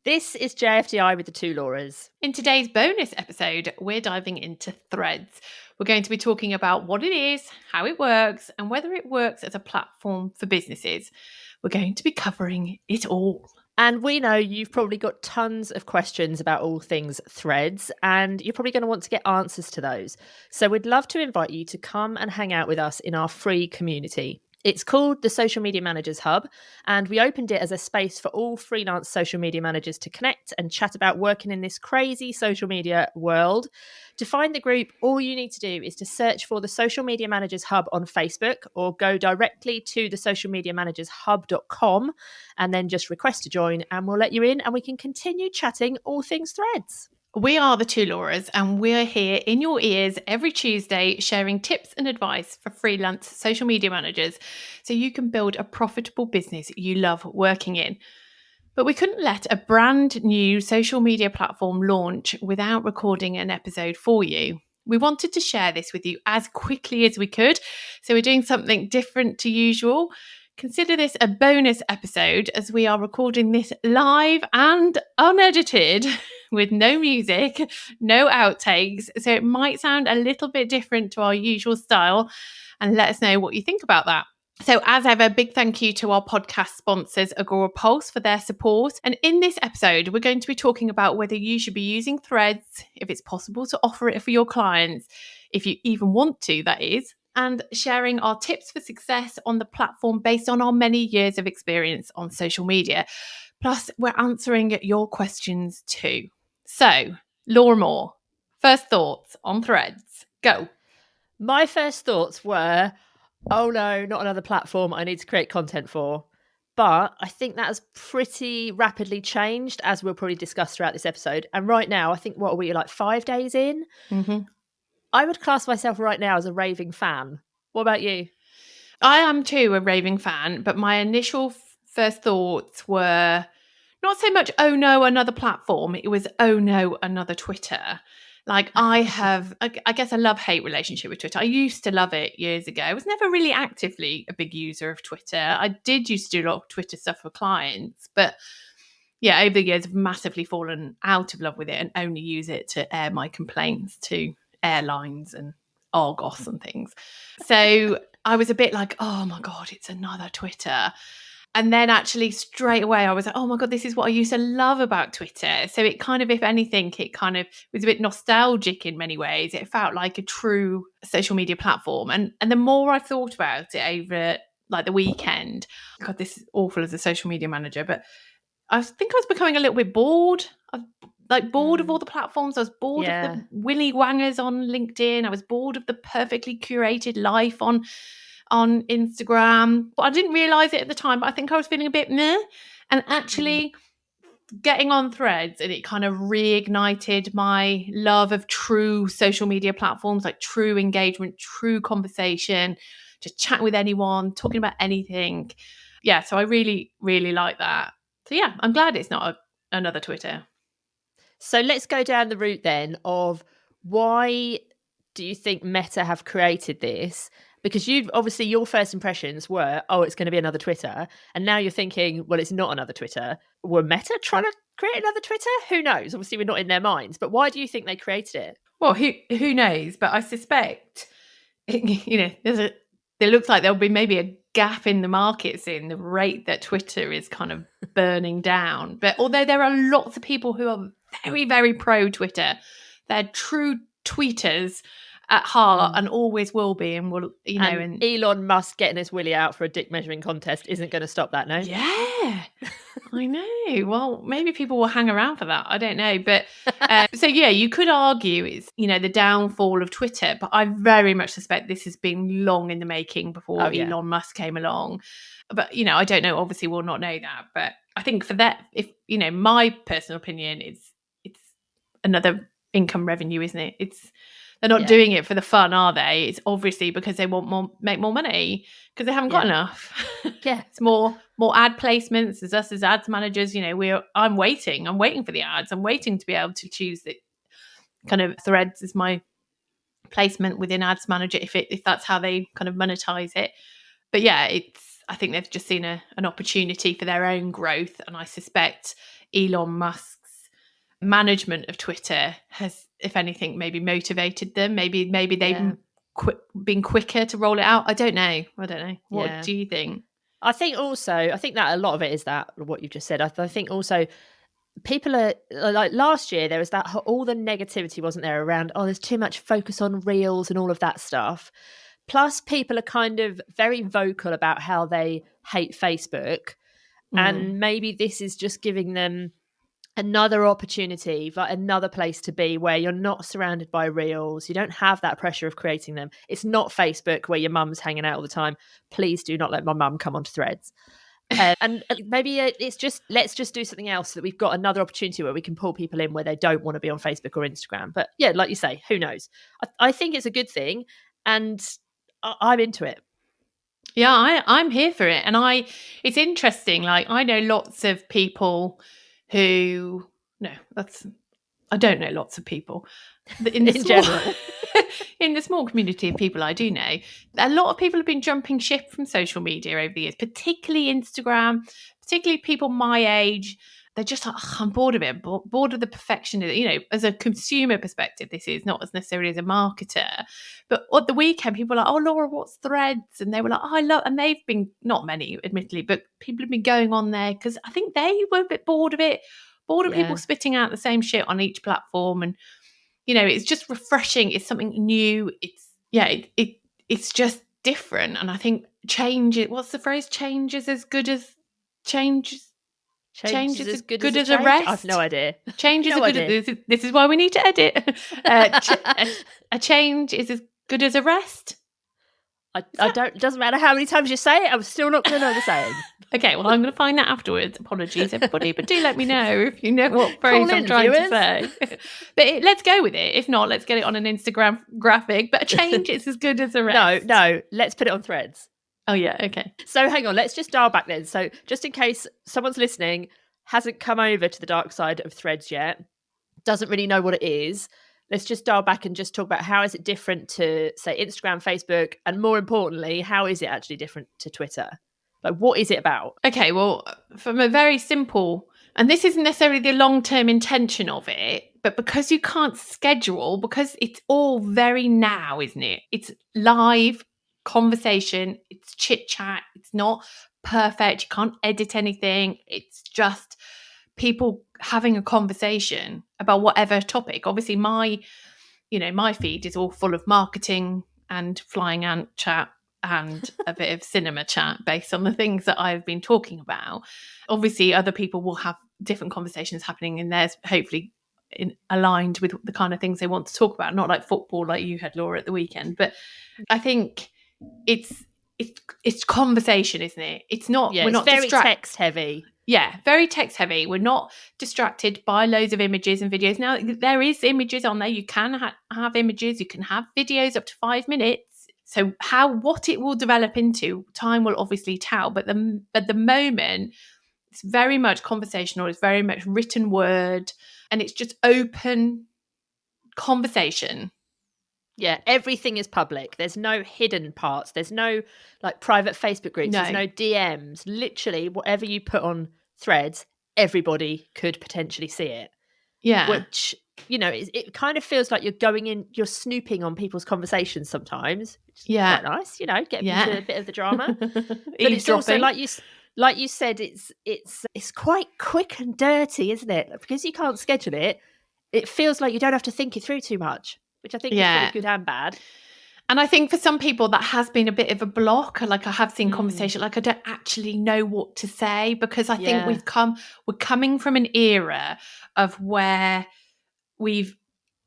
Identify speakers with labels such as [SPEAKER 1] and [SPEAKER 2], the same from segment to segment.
[SPEAKER 1] This is JFDI with the two Lauras.
[SPEAKER 2] In today's bonus episode, we're diving into Threads. We're going to be talking about what it is, how it works, and whether it works as a platform for businesses. We're going to be covering it all.
[SPEAKER 1] And we know you've probably got tons of questions about all things Threads, and you're probably going to want to get answers to those. So we'd love to invite you to come and hang out with us in our free community. It's called the Social Media Managers Hub, and we opened it as a space for all freelance social media managers to connect and chat about working in this crazy social media world. To find the group, all you need to do is to search for the Social Media Managers Hub on Facebook or go directly to the socialmediamanagershub.com and then just request to join and we'll let you in and we can continue chatting all things Threads.
[SPEAKER 2] We are the two Lauras and we're here in your ears every Tuesday sharing tips and advice for freelance social media managers so you can build a profitable business you love working in. But we couldn't let a brand new social media platform launch without recording an episode for you. We wanted to share this with you as quickly as we could, so we're doing something different to usual. Consider this a bonus episode as we are recording this live and unedited with no music, no outtakes, so it might sound a little bit different to our usual style, and let us know what you think about that. So as ever, big thank you to our podcast sponsors, Agora Pulse, for their support. And in this episode, we're going to be talking about whether you should be using Threads, if it's possible to offer it for your clients, if you even want to, that is, and sharing our tips for success on the platform based on our many years of experience on social media. Plus, we're answering your questions too. So, Laura Moore, first thoughts on Threads. Go.
[SPEAKER 1] My first thoughts were, oh no, not another platform I need to create content for. But I think that has pretty rapidly changed, as we'll probably discuss throughout this episode. And right now, I think, what are we, like 5 days in?
[SPEAKER 2] Mm-hmm.
[SPEAKER 1] I would class myself right now as a raving fan. What about you?
[SPEAKER 2] I am too a raving fan, but my initial first thoughts were not so much, oh no, another platform. It was, oh no, another Twitter. Like I guess a love-hate relationship with Twitter. I used to love it years ago. I was never really actively a big user of Twitter. I did used to do a lot of Twitter stuff for clients, but yeah, over the years I've massively fallen out of love with it and only use it to air my complaints to airlines and Argos and things. So I was a bit like, oh my God, it's another Twitter. And then actually straight away, I was like, oh my God, this is what I used to love about Twitter. So it kind of, if anything, it kind of was a bit nostalgic in many ways. It felt like a true social media platform. And the more I thought about it over like the weekend, God, this is awful as a social media manager, but I think I was becoming a little bit bored. I was bored of all the platforms. I was bored of the willy wangers on LinkedIn. I was bored of the perfectly curated life on Instagram. But I didn't realise it at the time, but I think I was feeling a bit meh. And actually getting on Threads, and it kind of reignited my love of true social media platforms, like true engagement, true conversation, just chatting with anyone, talking about anything. Yeah, so I really, really like that. So yeah, I'm glad it's not another Twitter.
[SPEAKER 1] So let's go down the route then of why do you think Meta have created this? Because you've obviously, your first impressions were, oh, it's going to be another Twitter. And now you're thinking, well, it's not another Twitter. Were Meta trying to create another Twitter? Who knows? Obviously, we're not in their minds. But why do you think they created it?
[SPEAKER 2] Well, who knows? But I suspect, there looks like there'll be maybe a gap in the market soon, the rate that Twitter is kind of burning down. But although there are lots of people who are very, very pro Twitter, they're true tweeters at heart and always will be, and will, and
[SPEAKER 1] Elon Musk getting his willy out for a dick measuring contest isn't going to stop that, no?
[SPEAKER 2] Yeah, I know. Well, maybe people will hang around for that. I don't know. But so yeah, you could argue it's, the downfall of Twitter, but I very much suspect this has been long in the making before Elon Musk came along. But, I don't know. Obviously, we'll not know that. But I think for that, if, my personal opinion is it's another income revenue, isn't it? They're not doing it for the fun, are they? It's obviously because they want make more money because they haven't got enough.
[SPEAKER 1] Yeah,
[SPEAKER 2] it's more ad placements. As us as ads managers, I'm waiting for the ads. I'm waiting to be able to choose the kind of Threads as my placement within Ads Manager if that's how they kind of monetize it. But yeah, I think they've just seen an opportunity for their own growth, and I suspect Elon Musk's management of Twitter has, if anything, maybe motivated them. Maybe they've been quicker to roll it out. I don't know. What do you think?
[SPEAKER 1] I think that a lot of it is that what you just said. I think also people are like, last year there was that all the negativity wasn't there around, there's too much focus on reels and all of that stuff. Plus people are kind of very vocal about how they hate Facebook. And maybe this is just giving them another opportunity, like another place to be where you're not surrounded by reels. You don't have that pressure of creating them. It's not Facebook where your mum's hanging out all the time. Please do not let my mum come onto Threads. And maybe it's just, let's just do something else so that we've got another opportunity where we can pull people in where they don't want to be on Facebook or Instagram. But yeah, like you say, who knows? I think it's a good thing, and I'm into it.
[SPEAKER 2] Yeah, I'm here for it. And it's interesting. Like, I know lots of people I don't know lots of people. In general. In the small community of people I do know, a lot of people have been jumping ship from social media over the years, particularly Instagram, particularly people my age. They're just like, I'm bored of it, bored of the perfection. As a consumer perspective, this is not as necessarily as a marketer. But at the weekend, people were like, oh, Laura, what's Threads? And they were like, oh, I love, and they've been, not many, admittedly, but people have been going on there because I think they were a bit bored of it, bored of people spitting out the same shit on each platform. And, it's just refreshing. It's something new. It's just different. And I think what's the phrase? Change is as good as change is as good as a rest.
[SPEAKER 1] I've no idea.
[SPEAKER 2] Change is as good as this is why we need to edit. A change is as good as a rest.
[SPEAKER 1] It doesn't matter how many times you say it, I'm still not going to know the saying.
[SPEAKER 2] Okay, well, I'm going to find that afterwards. Apologies, everybody, but do let me know if you know what phrase I'm trying to say. But let's go with it. If not, let's get it on an Instagram graphic. But a change is as good as a rest.
[SPEAKER 1] No, let's put it on Threads.
[SPEAKER 2] Oh, yeah, okay.
[SPEAKER 1] So hang on, let's just dial back then. So just in case someone's listening, hasn't come over to the dark side of Threads yet, doesn't really know what it is, let's just dial back and just talk about how is it different to, say, Instagram, Facebook, and more importantly, how is it actually different to Twitter? Like, what is it about?
[SPEAKER 2] Okay, well, from a very simple, and this isn't necessarily the long-term intention of it, but because you can't schedule, because it's all very now, isn't it? It's live conversation, it's chit-chat, it's not perfect, you can't edit anything, it's just people having a conversation about whatever topic. Obviously, my feed is all full of marketing and flying ant chat and a bit of cinema chat based on the things that I've been talking about. Obviously, other people will have different conversations happening in theirs, hopefully aligned with the kind of things they want to talk about, not like football like you had, Laura, at the weekend. But I think it's conversation, isn't it? It's not, we're not
[SPEAKER 1] very text heavy.
[SPEAKER 2] Yeah, very text heavy. We're not distracted by loads of images and videos. Now, there is images on there. You can have images. You can have videos up to 5 minutes. So what it will develop into, time will obviously tell. But at the moment, it's very much conversational. It's very much written word. And it's just open conversation.
[SPEAKER 1] Yeah, everything is public. There's no hidden parts. There's no like private Facebook groups. No. There's no DMs. Literally, whatever you put on Threads, everybody could potentially see it.
[SPEAKER 2] Yeah.
[SPEAKER 1] Which, it kind of feels like you're snooping on people's conversations sometimes.
[SPEAKER 2] Yeah.
[SPEAKER 1] Quite nice, get into a bit of the drama. But it's
[SPEAKER 2] also,
[SPEAKER 1] like you said, it's quite quick and dirty, isn't it? Because you can't schedule it, it feels like you don't have to think it through too much, which I think is pretty good and bad.
[SPEAKER 2] And I think for some people that has been a bit of a block. Like, I have seen conversation, like I don't actually know what to say, because I think we're coming from an era of where we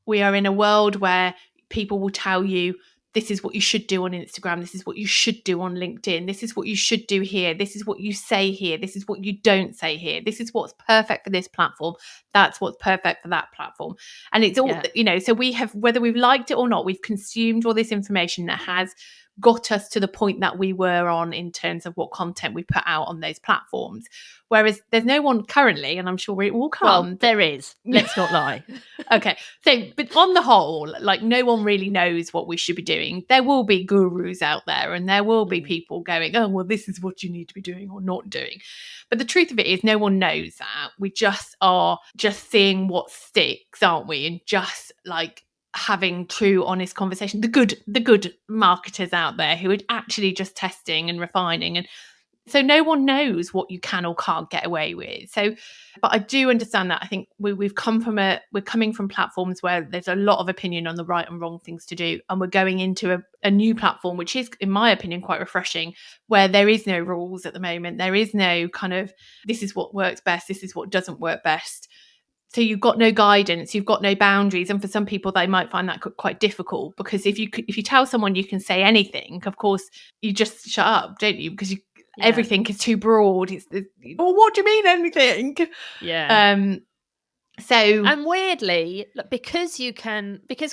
[SPEAKER 2] are in a world where people will tell you, this is what you should do on Instagram, this is what you should do on LinkedIn, this is what you should do here, this is what you say here, this is what you don't say here, this is what's perfect for this platform, that's what's perfect for that platform. And it's all, so we have, whether we've liked it or not, we've consumed all this information that has got us to the point that we were on in terms of what content we put out on those platforms. Whereas there's no one currently, and I'm sure it will come.
[SPEAKER 1] Well, there is. Let's not lie.
[SPEAKER 2] Okay. So, but on the whole, like no one really knows what we should be doing. There will be gurus out there and there will be people going, oh, well, this is what you need to be doing or not doing. But the truth of it is no one knows that. We just are just seeing what sticks, aren't we? And just like having true, honest conversation. The good marketers out there who are actually just testing and refining, and so no one knows what you can or can't get away with. So, but I do understand that. I think we're coming from platforms where there's a lot of opinion on the right and wrong things to do, and we're going into a new platform, which is, in my opinion, quite refreshing, where there is no rules at the moment. There is no kind of this is what works best, this is what doesn't work best. So you've got no guidance, you've got no boundaries, and for some people they might find that quite difficult, because if you tell someone you can say anything, of course you just shut up, don't you? Because everything is too broad. Well, what do you mean anything?
[SPEAKER 1] Yeah.
[SPEAKER 2] So,
[SPEAKER 1] and weirdly, because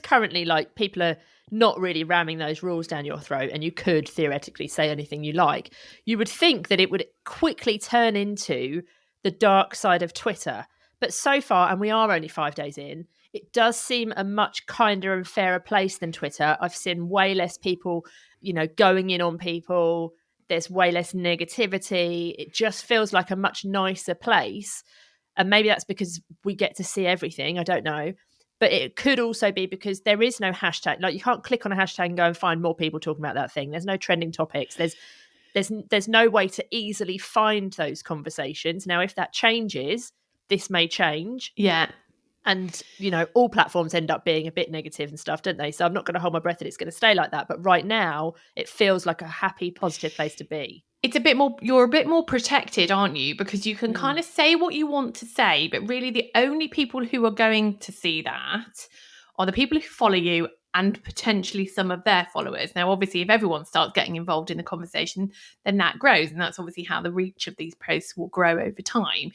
[SPEAKER 1] currently like people are not really ramming those rules down your throat, and you could theoretically say anything you like, you would think that it would quickly turn into the dark side of Twitter. But so far, and we are only 5 days in, it does seem a much kinder and fairer place than Twitter. I've seen way less people, going in on people. There's way less negativity. It just feels like a much nicer place. And maybe that's because we get to see everything. I don't know. But it could also be because there is no hashtag. Like, you can't click on a hashtag and go and find more people talking about that thing. There's no trending topics. There's no way to easily find those conversations. Now, if that changes, this may change.
[SPEAKER 2] Yeah.
[SPEAKER 1] And, all platforms end up being a bit negative and stuff, don't they? So I'm not going to hold my breath that it's going to stay like that. But right now, it feels like a happy, positive place to be.
[SPEAKER 2] You're a bit more protected, aren't you? Because you can kind of say what you want to say, but really the only people who are going to see that are the people who follow you and potentially some of their followers. Now, obviously, if everyone starts getting involved in the conversation, then that grows. And that's obviously how the reach of these posts will grow over time.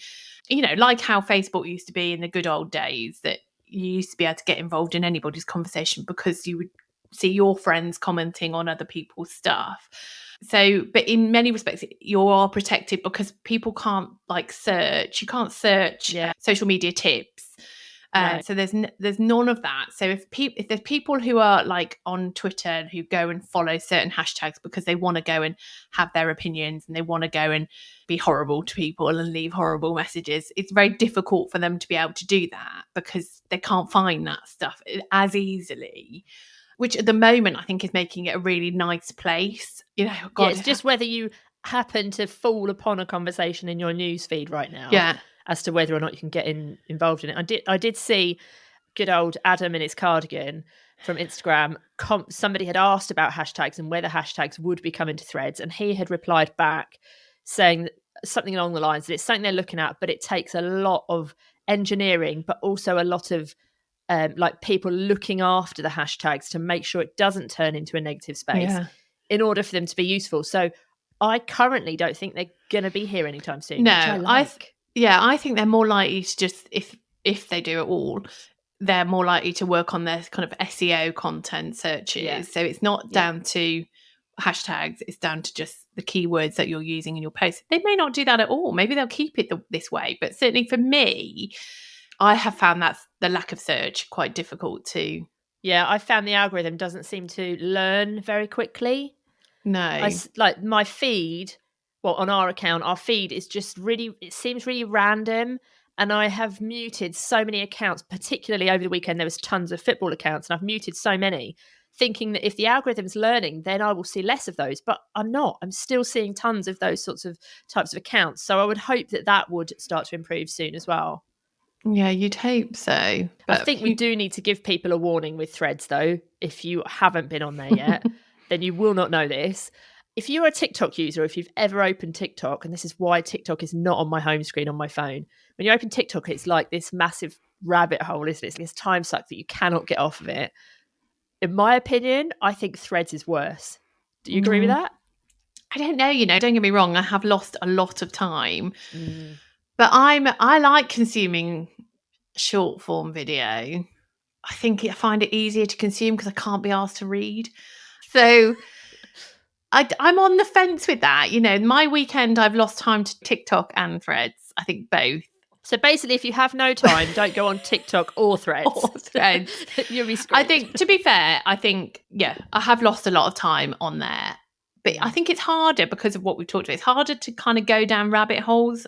[SPEAKER 2] Like how Facebook used to be in the good old days, that you used to be able to get involved in anybody's conversation because you would see your friends commenting on other people's stuff. So, but in many respects, you are protected because people can't search. You can't search social media tips.
[SPEAKER 1] No.
[SPEAKER 2] So there's none of that. So if there's people who are like on Twitter who go and follow certain hashtags because they want to go and have their opinions and they want to go and be horrible to people and leave horrible messages, it's very difficult for them to be able to do that because they can't find that stuff as easily, which at the moment I think is making it a really nice place.
[SPEAKER 1] It's just whether you happen to fall upon a conversation in your newsfeed right now.
[SPEAKER 2] Yeah.
[SPEAKER 1] As to whether or not you can get involved in it. I did see good old Adam in his cardigan from Instagram. Somebody had asked about hashtags and whether hashtags would be coming to Threads, and he had replied back saying something along the lines that it's something they're looking at, but it takes a lot of engineering, but also a lot of people looking after the hashtags to make sure it doesn't turn into a negative space in order for them to be useful. So I currently don't think they're going to be here anytime soon.
[SPEAKER 2] No, I think they're more likely to just, if they do it all, they're more likely to work on their kind of SEO content searches. Yeah. So it's not down to hashtags, it's down to just the keywords that you're using in your post. They may not do that at all. Maybe they'll keep it this way. But certainly for me, I have found that the lack of search quite difficult to.
[SPEAKER 1] Yeah, I found the algorithm doesn't seem to learn very quickly.
[SPEAKER 2] No.
[SPEAKER 1] My feed, on our account, our feed is just it seems really random. And I have muted so many accounts, particularly over the weekend. There was tons of football accounts and I've muted so many, thinking that if the algorithm's learning, then I will see less of those. But I'm not. I'm still seeing tons of those types of accounts. So I would hope that would start to improve soon as well.
[SPEAKER 2] Yeah, you'd hope so.
[SPEAKER 1] But I think we do need to give people a warning with Threads, though. If you haven't been on there yet, then you will not know this. If you're a TikTok user, if you've ever opened TikTok, and this is why TikTok is not on my home screen on my phone, when you open TikTok, it's like this massive rabbit hole, isn't it? It's this time suck that you cannot get off of it. In my opinion, I think Threads is worse. Do you agree with that?
[SPEAKER 2] I don't know, don't get me wrong, I have lost a lot of time. But I like consuming short form video. I find it easier to consume because I can't be asked to read. So I'm on the fence with that. You know, my weekend, I've lost time to TikTok and Threads. I think both.
[SPEAKER 1] So basically, if you have no time, don't go on TikTok or Threads.
[SPEAKER 2] Or Threads.
[SPEAKER 1] You'll be screwed.
[SPEAKER 2] I think, to be fair, I have lost a lot of time on there. But I think it's harder because of what we've talked about. It's harder to kind of go down rabbit holes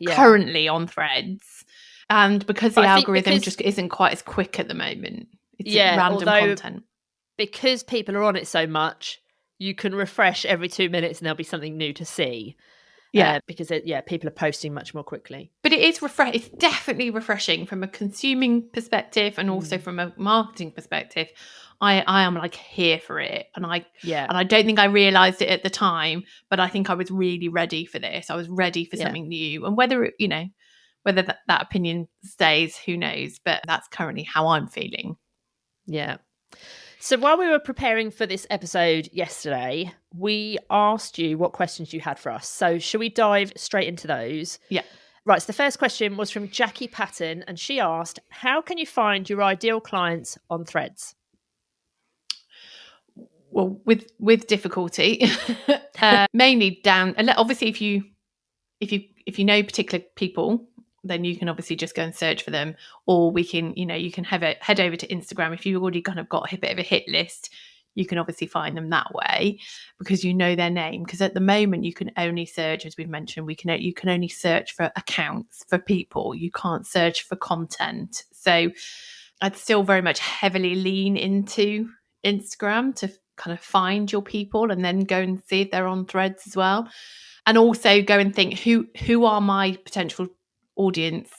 [SPEAKER 2] currently on Threads. And because the algorithm just isn't quite as quick at the moment. It's random content.
[SPEAKER 1] Because people are on it so much, you can refresh every 2 minutes and there'll be something new to see.
[SPEAKER 2] Yeah.
[SPEAKER 1] Because people are posting much more quickly.
[SPEAKER 2] But it is it's definitely refreshing from a consuming perspective and also from a marketing perspective. I am like here for it. And I don't think I realized it at the time, but I think I was really ready for this. I was ready for something new. And whether that opinion stays, who knows? But that's currently how I'm feeling.
[SPEAKER 1] Yeah. So while we were preparing for this episode yesterday, we asked you what questions you had for us. So shall we dive straight into those?
[SPEAKER 2] Yeah.
[SPEAKER 1] Right. So the first question was from Jackie Patton, and she asked, how can you find your ideal clients on Threads?
[SPEAKER 2] Well, with difficulty, mainly down. Obviously, if you know particular people, then you can obviously just go and search for them, or we can, you can head over to Instagram. If you've already kind of got a bit of a hit list, you can obviously find them that way because you know their name. Because at the moment, you can only search, as we've mentioned, you can only search for accounts, for people. You can't search for content. So I'd still very much heavily lean into Instagram to kind of find your people, and then go and see if they're on Threads as well. And also go and think, who are my potential audience?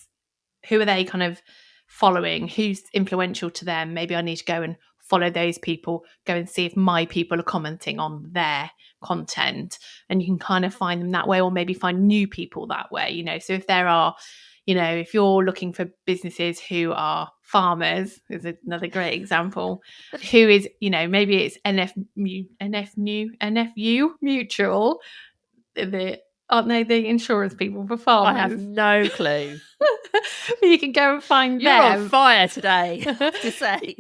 [SPEAKER 2] Who are they kind of following? Who's influential to them? Maybe I need to go and follow those people, go and see if my people are commenting on their content, and you can kind of find them that way, or maybe find new people that way. So if there are, if you're looking for businesses who are farmers, is another great example, who is, maybe it's NFU Mutual, aren't they the insurance people for farmers?
[SPEAKER 1] I have no clue.
[SPEAKER 2] You can go and find
[SPEAKER 1] You're
[SPEAKER 2] them.
[SPEAKER 1] on fire today, to say.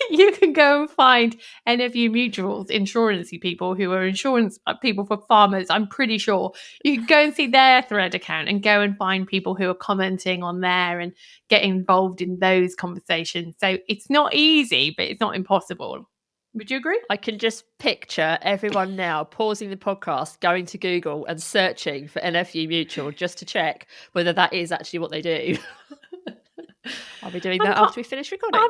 [SPEAKER 2] You can go and find NFU Mutuals, insurancy people who are insurance people for farmers. I'm pretty sure you can go and see their Thread account and go and find people who are commenting on there and get involved in those conversations. So it's not easy, but it's not impossible. Would you agree?
[SPEAKER 1] I can just picture everyone now pausing the podcast, going to Google and searching for NFU Mutual just to check whether that is actually what they do. I'll be doing that after we finish recording.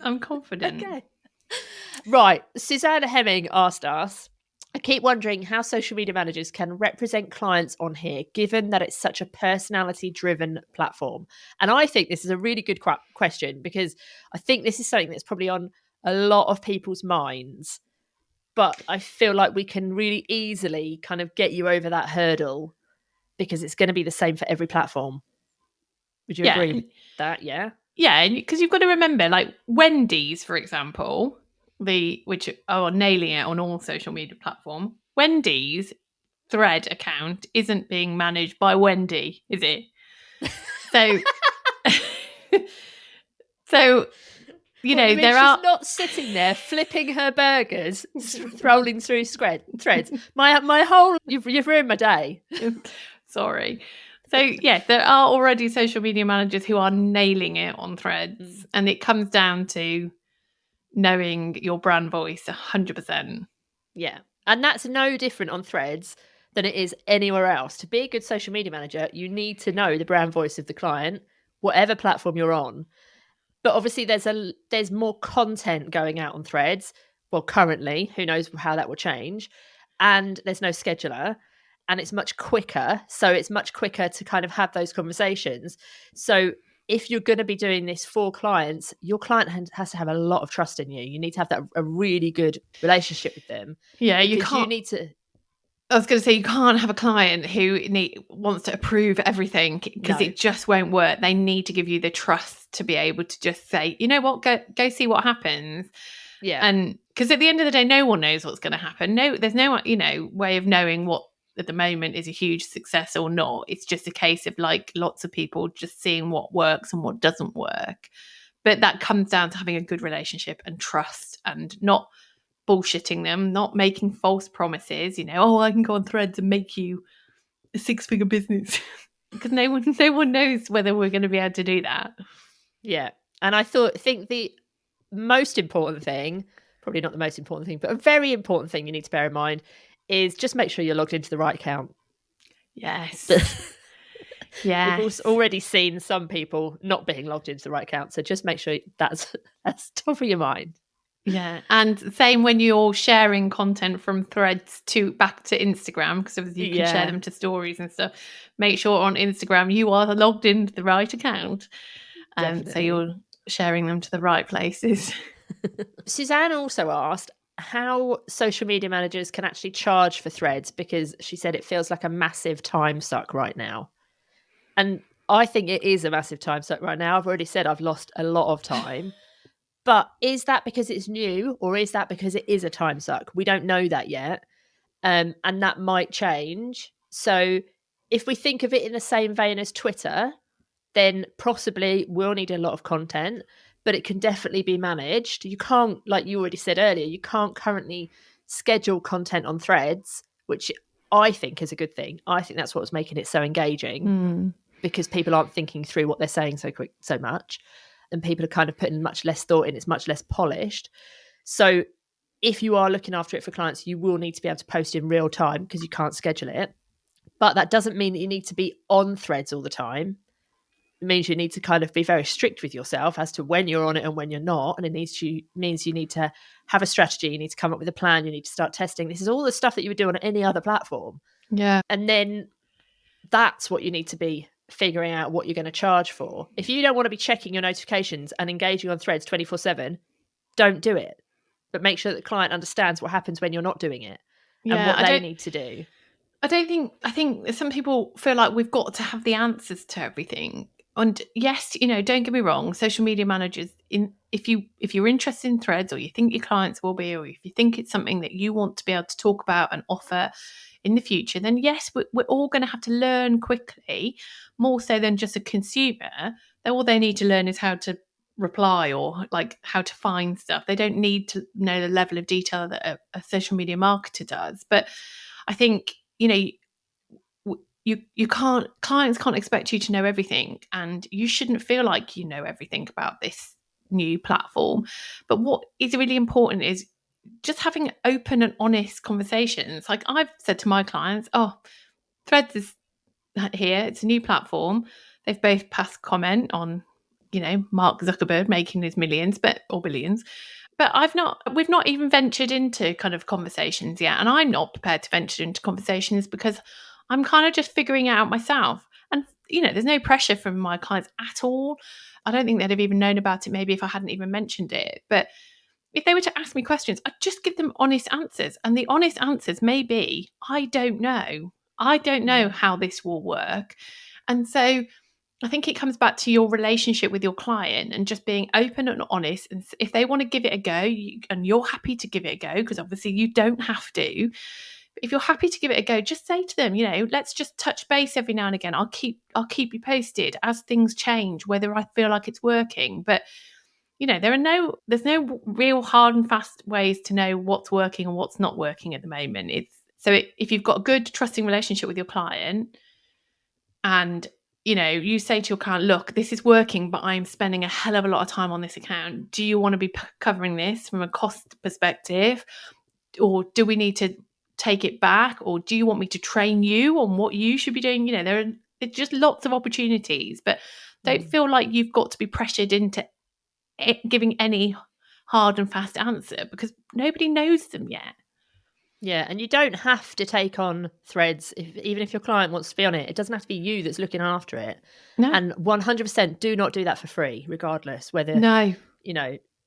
[SPEAKER 2] I'm confident.
[SPEAKER 1] Okay. Right. Susanna Hemming asked us, I keep wondering how social media managers can represent clients on here, given that it's such a personality-driven platform. And I think this is a really good question, because I think this is something that's probably on a lot of people's minds, but I feel like we can really easily kind of get you over that hurdle, because it's going to be the same for every platform. Would you agree with that? Yeah.
[SPEAKER 2] Yeah, because you've got to remember, like Wendy's, for example, which are nailing it on all social media platform. Wendy's Thread account isn't being managed by Wendy, is it? So
[SPEAKER 1] she's not sitting there flipping her burgers, scrolling through threads. My whole you've ruined my day.
[SPEAKER 2] Sorry. So yes, there are already social media managers who are nailing it on Threads, and it comes down to knowing your brand voice 100%.
[SPEAKER 1] Yeah, and that's no different on Threads than it is anywhere else. To be a good social media manager, you need to know the brand voice of the client, whatever platform you're on. But obviously there's more content going out on Threads. Well, currently, who knows how that will change. And there's no scheduler, and it's much quicker. So it's much quicker to kind of have those conversations. So if you're going to be doing this for clients, your client has to have a lot of trust in you. You need to have a really good relationship with them.
[SPEAKER 2] Yeah,
[SPEAKER 1] you need to.
[SPEAKER 2] I was going to say, you can't have a client who wants to approve everything, because it just won't work. They need to give you the trust to be able to just say, you know what, go see what happens.
[SPEAKER 1] Yeah.
[SPEAKER 2] And because at the end of the day, no one knows what's going to happen. No, there's no, way of knowing what at the moment is a huge success or not. It's just a case of like lots of people just seeing what works and what doesn't work. But that comes down to having a good relationship and trust, and not bullshitting them, not making false promises, oh, I can go on Threads and make you a 6-figure business. Because no one knows whether we're going to be able to do that.
[SPEAKER 1] Yeah. And I think the most important thing, probably not the most important thing, but a very important thing you need to bear in mind is just make sure you're logged into the right account.
[SPEAKER 2] Yes.
[SPEAKER 1] Yeah. We've already seen some people not being logged into the right account. So just make sure that's top of your mind.
[SPEAKER 2] Yeah. And same when you're sharing content from Threads back to Instagram, because obviously you can share them to stories and stuff. Make sure on Instagram you are logged into the right account. So you're sharing them to the right places.
[SPEAKER 1] Suzanne also asked how social media managers can actually charge for Threads, because she said it feels like a massive time suck right now. And I think it is a massive time suck right now. I've already said I've lost a lot of time. But is that because it's new, or is that because it is a time suck? We don't know that yet. And that might change. So if we think of it in the same vein as Twitter, then possibly we'll need a lot of content, but it can definitely be managed. You can't, like you already said earlier, you can't currently schedule content on Threads, which I think is a good thing. I think that's what's making it so engaging, because people aren't thinking through what they're saying so much, and people are kind of putting much less thought in. It's much less polished. So if you are looking after it for clients, you will need to be able to post in real time because you can't schedule it. But that doesn't mean that you need to be on Threads all the time. It means you need to kind of be very strict with yourself as to when you're on it and when you're not. And it means you need to have a strategy. You need to come up with a plan. You need to start testing. This is all the stuff that you would do on any other platform.
[SPEAKER 2] Yeah.
[SPEAKER 1] And then that's what you need to be figuring out what you're going to charge for. If you don't want to be checking your notifications and engaging on Threads 24/7, don't do it. But make sure that the client understands what happens when you're not doing it and what they need to do.
[SPEAKER 2] I think some people feel like we've got to have the answers to everything. And yes, don't get me wrong, social media managers, if you're interested in Threads, or you think your clients will be, or if you think it's something that you want to be able to talk about and offer in the future, then yes, we're all going to have to learn quickly, more so than just a consumer. All they need to learn is how to reply, or like how to find stuff. They don't need to know the level of detail that a social media marketer does. But I think, clients can't expect you to know everything, and you shouldn't feel like you know everything about this new platform. But what is really important is just having open and honest conversations. Like I've said to my clients, Threads is here, it's a new platform. They've both passed comment on, Mark Zuckerberg making his millions, or billions. But we've not even ventured into kind of conversations yet. And I'm not prepared to venture into conversations because I'm kind of just figuring it out myself. And, there's no pressure from my clients at all. I don't think they'd have even known about it maybe if I hadn't even mentioned it. But if they were to ask me questions, I'd just give them honest answers. And the honest answers may be, I don't know. I don't know how this will work. And so I think it comes back to your relationship with your client and just being open and honest. And if they want to give it a go, and you're happy to give it a go, because obviously you don't have to. But if you're happy to give it a go, just say to them, let's just touch base every now and again. I'll keep you posted as things change, whether I feel like it's working. But there's no real hard and fast ways to know what's working and what's not working at the moment. If you've got a good trusting relationship with your client, and you say to your client, look, this is working, but I'm spending a hell of a lot of time on this account. Do you want to be covering this from a cost perspective? Or do we need to take it back? Or do you want me to train you on what you should be doing? There are just lots of opportunities, but don't feel like you've got to be pressured into giving any hard and fast answer, because nobody knows them yet.
[SPEAKER 1] Yeah, and you don't have to take on Threads even if your client wants to be on it. It doesn't have to be you that's looking after it.
[SPEAKER 2] No.
[SPEAKER 1] And 100% do not do that for free, regardless whether,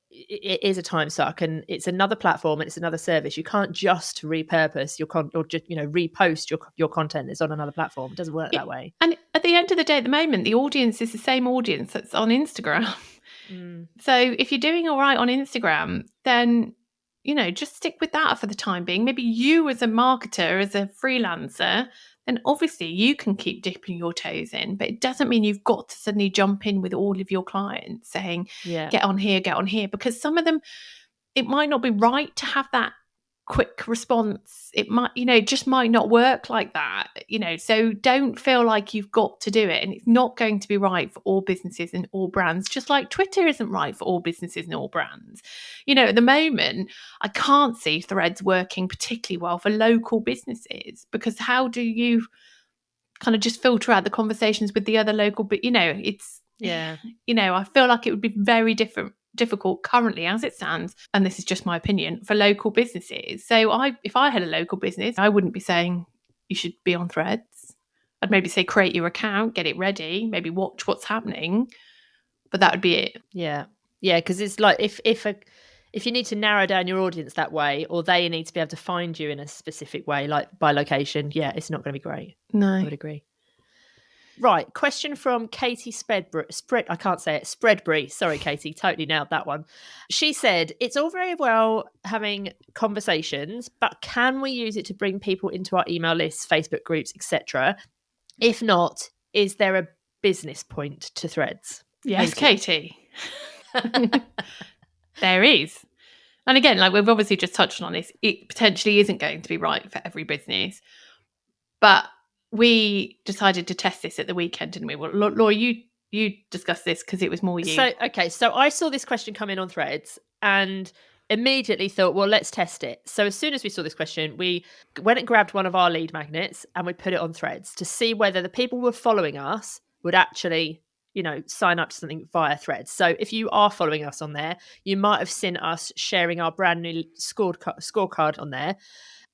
[SPEAKER 1] it is a time suck and it's another platform and it's another service. You can't just repurpose your or just, repost your content that's on another platform. It doesn't work that way.
[SPEAKER 2] And at the end of the day, at the moment, the audience is the same audience that's on Instagram. So if you're doing all right on Instagram, then just stick with that for the time being. Maybe you as a marketer, as a freelancer, then obviously you can keep dipping your toes in, but it doesn't mean you've got to suddenly jump in with all of your clients saying, get on here, because some of them, it might not be right to have that quick response. It might, just might not work like that, so don't feel like you've got to do it. And it's not going to be right for all businesses and all brands, just like Twitter isn't right for all businesses and all brands. At the moment, I can't see Threads working particularly well for local businesses, because how do you kind of just filter out the conversations with the other local, but it's, I feel like it would be very difficult currently as it stands, and this is just my opinion, for local businesses. So if I had a local business, I wouldn't be saying you should be on Threads. I'd maybe say create your account, get it ready, maybe watch what's happening, but that would be it.
[SPEAKER 1] Yeah, because it's like if you need to narrow down your audience that way, or they need to be able to find you in a specific way, like by location, it's not going to be great.
[SPEAKER 2] No,
[SPEAKER 1] I would agree. Right, question from Katie I can't say it. Spreadbury. Sorry, Katie, totally nailed that one. She said, it's all very well having conversations, but can we use it to bring people into our email lists, Facebook groups, etc.? If not, is there a business point to Threads?
[SPEAKER 2] Yes, Katie. There is. And again, like we've obviously just touched on this, it potentially isn't going to be right for every business. But we decided to test this at the weekend, didn't we? Well, Laura, you discussed this because it was more you.
[SPEAKER 1] So I saw this question come in on Threads and immediately thought, well, let's test it. So as soon as we saw this question, we went and grabbed one of our lead magnets and we put it on Threads to see whether the people who were following us would actually, sign up to something via Threads. So if you are following us on there, you might have seen us sharing our brand new scorecard on there.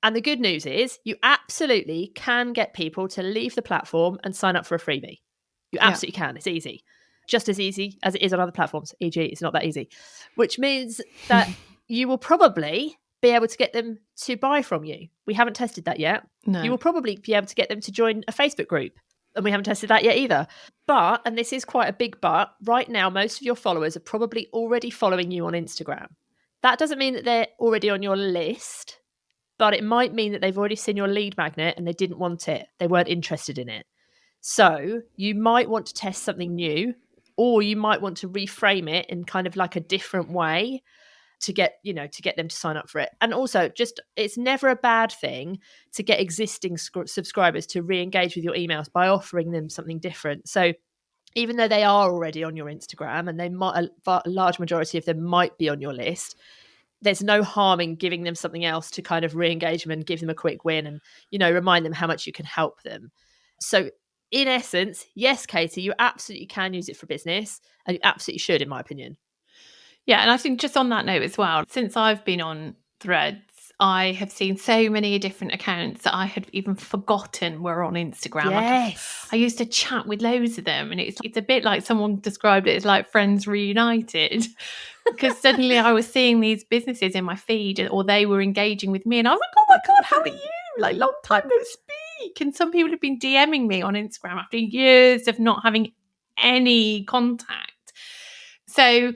[SPEAKER 1] And the good news is you absolutely can get people to leave the platform and sign up for a freebie. You absolutely can. It's easy. Just as easy as it is on other platforms. E.g., it's not that easy. Which means that you will probably be able to get them to buy from you. We haven't tested that yet.
[SPEAKER 2] No.
[SPEAKER 1] You will probably be able to get them to join a Facebook group. And we haven't tested that yet either. But, and this is quite a big but, right now most of your followers are probably already following you on Instagram. That doesn't mean that they're already on your list, but it might mean that they've already seen your lead magnet and they didn't want it. They weren't interested in it. So you might want to test something new, or you might want to reframe it in kind of like a different way to get them to sign up for it. And also, just it's never a bad thing to get existing subscribers to re-engage with your emails by offering them something different. So even though they are already on your Instagram and they might, a large majority of them might be on your list, there's no harm in giving them something else to kind of re-engage them and give them a quick win and, remind them how much you can help them. So in essence, yes, Katie, you absolutely can use it for business, and you absolutely should, in my opinion.
[SPEAKER 2] Yeah, and I think just on that note as well, since I've been on Threads, I have seen so many different accounts that I had even forgotten were on Instagram.
[SPEAKER 1] Yes.
[SPEAKER 2] I used to chat with loads of them, and it's a bit like someone described it as like friends reunited, because suddenly I was seeing these businesses in my feed, or they were engaging with me, and I was like, oh my God, how are you? Like, long time no speak. And some people have been DMing me on Instagram after years of not having any contact. So,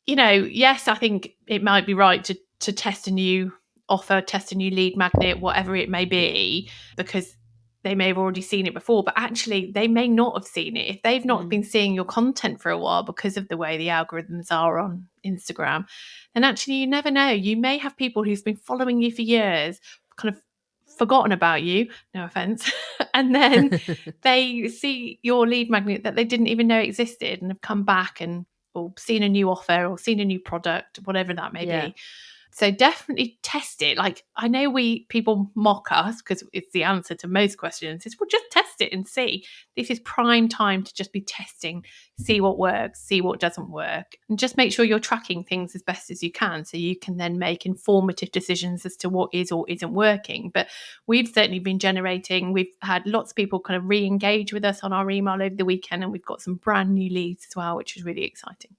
[SPEAKER 2] yes, I think it might be right to test a new offer, test a new lead magnet, whatever it may be, because they may have already seen it before, but actually they may not have seen it. If they've not been seeing your content for a while because of the way the algorithms are on Instagram, then actually you never know. You may have people who've been following you for years, kind of forgotten about you, no offense, and then they see your lead magnet that they didn't even know existed and have come back and or seen a new offer or seen a new product, whatever that may be. So definitely test it. Like, I know people mock us because it's the answer to most questions. It's, well, just test it and see. This is prime time to just be testing, see what works, see what doesn't work, and just make sure you're tracking things as best as you can so you can then make informative decisions as to what is or isn't working. But we've certainly been we've had lots of people kind of re-engage with us on our email over the weekend, and we've got some brand new leads as well, which is really exciting.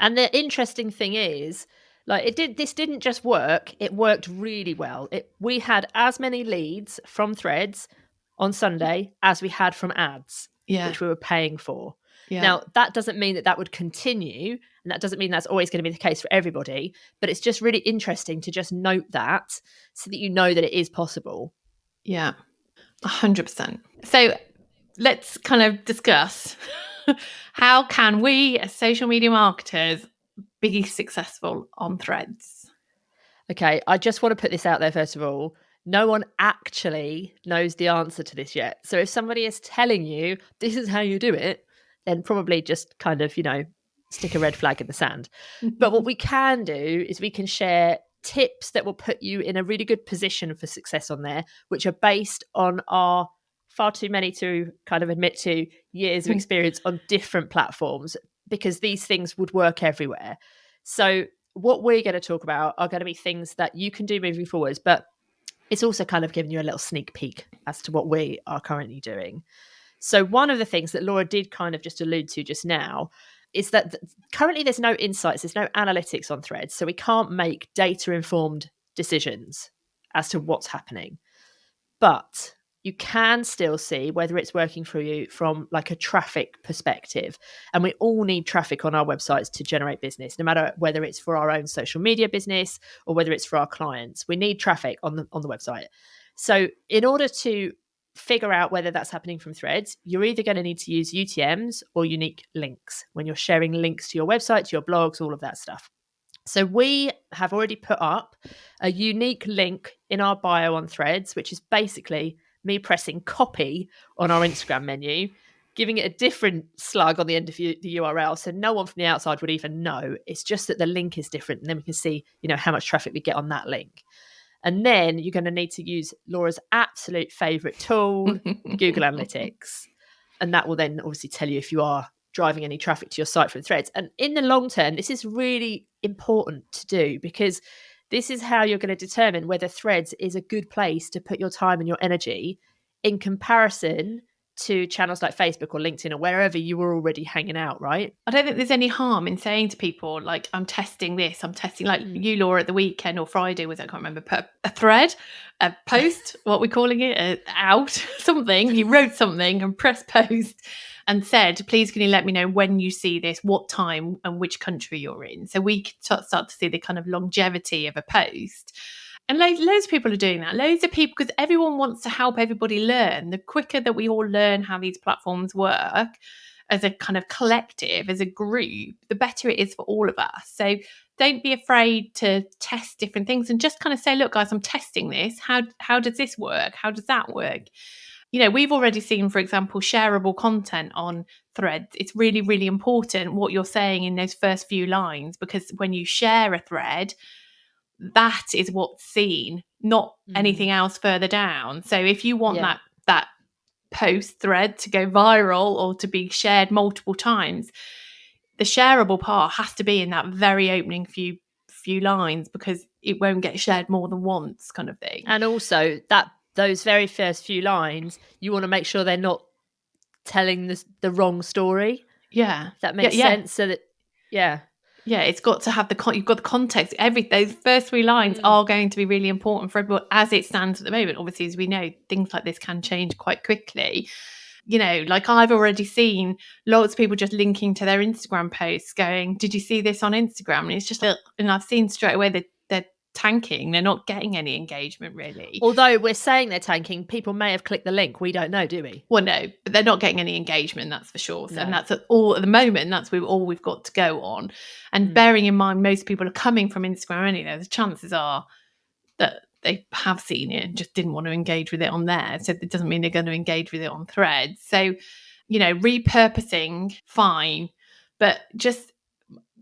[SPEAKER 1] And the interesting thing is, like, this didn't just work, it worked really well. We had as many leads from Threads on Sunday as we had from ads, which we were paying for. Now, that doesn't mean that would continue, and that doesn't mean that's always going to be the case for everybody, but it's just really interesting to just note that so that you know that it is possible.
[SPEAKER 2] Yeah, 100%. So let's kind of discuss how can we as social media marketers be successful on Threads?
[SPEAKER 1] Okay, I just want to put this out there first of all. No one actually knows the answer to this yet. So if somebody is telling you this is how you do it, then probably just kind of, stick a red flag in the sand. But what we can do is we can share tips that will put you in a really good position for success on there, which are based on our far too many to kind of admit to years of experience on different platforms, because these things would work everywhere. So what we're going to talk about are going to be things that you can do moving forwards, but it's also kind of giving you a little sneak peek as to what we are currently doing. So one of the things that Laura did kind of just allude to just now is that currently there's no insights, there's no analytics on Threads, so we can't make data informed decisions as to what's happening. But you can still see whether it's working for you from like a traffic perspective. And we all need traffic on our websites to generate business, no matter whether it's for our own social media business or whether it's for our clients. We need traffic on the website. So in order to figure out whether that's happening from Threads, you're either going to need to use UTMs or unique links when you're sharing links to your website, to your blogs, all of that stuff. So we have already put up a unique link in our bio on Threads, which is basically me pressing copy on our Instagram menu, giving it a different slug on the end of the URL. So no one from the outside would even know. It's just that the link is different. And then we can see, how much traffic we get on that link. And then you're going to need to use Laura's absolute favorite tool, Google Analytics. And that will then obviously tell you if you are driving any traffic to your site from Threads. And in the long term, this is really important to do, because this is how you're going to determine whether Threads is a good place to put your time and your energy in comparison to channels like Facebook or LinkedIn or wherever you were already hanging out, right?
[SPEAKER 2] I don't think there's any harm in saying to people, like, I'm testing this, I'm testing, like you, Laura, at the weekend or Friday, I can't remember, put a thread, a post, what we're calling it, out, something, you wrote something and pressed post and said, please, can you let me know when you see this, what time and which country you're in? So we can start to see the kind of longevity of a post. And loads of people are doing that. Loads of people, because everyone wants to help everybody learn. The quicker that we all learn how these platforms work as a kind of collective, as a group, the better it is for all of us. So don't be afraid to test different things and just kind of say, look, guys, I'm testing this. How does this work? How does that work? We've already seen, for example, shareable content on Threads. It's really, really important what you're saying in those first few lines, because when you share a thread, that is what's seen, not anything else further down. So if you want that post thread to go viral or to be shared multiple times, the shareable part has to be in that very opening few lines, because it won't get shared more than once, kind of thing.
[SPEAKER 1] And also those very first few lines, you want to make sure they're not telling the wrong story.
[SPEAKER 2] Yeah,
[SPEAKER 1] if that makes sense. So that
[SPEAKER 2] it's got to have you've got the context. Those first 3 lines are going to be really important for everyone as it stands at the moment. Obviously, as we know, things like this can change quite quickly. Like I've already seen lots of people just linking to their Instagram posts going, did you see this on Instagram? And it's just, and I've seen straight away that they're tanking. They're not getting any engagement, really.
[SPEAKER 1] Although we're saying they're tanking, people may have clicked the link. We don't know, do we?
[SPEAKER 2] Well, no, but they're not getting any engagement, that's for sure. No. And that's all at the moment. That's all we've got to go on. And bearing in mind, most people are coming from Instagram anyway. The chances are that they have seen it and just didn't want to engage with it on there. So it doesn't mean they're going to engage with it on Threads. So, repurposing, fine. But just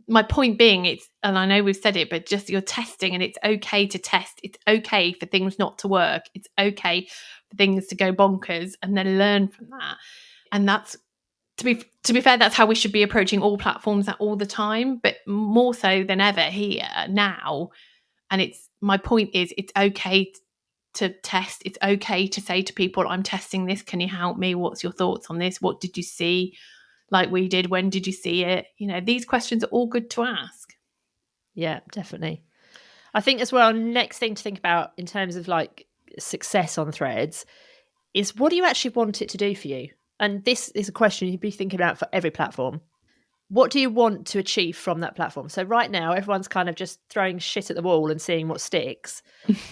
[SPEAKER 2] my point being, and I know we've said it, but just you're testing, and it's okay to test. It's okay for things not to work. It's okay for things to go bonkers, and then learn from that. And that's, to be fair, that's how we should be approaching all platforms all the time, but more so than ever here now. And my point is, it's okay to test. It's okay to say to people, I'm testing this. Can you help me? What's your thoughts on this? What did you see? Like we did. When did you see it? These questions are all good to ask.
[SPEAKER 1] Yeah, definitely. I think as well, next thing to think about in terms of like success on Threads is, what do you actually want it to do for you? And this is a question you'd be thinking about for every platform. What do you want to achieve from that platform? So right now, everyone's kind of just throwing shit at the wall and seeing what sticks.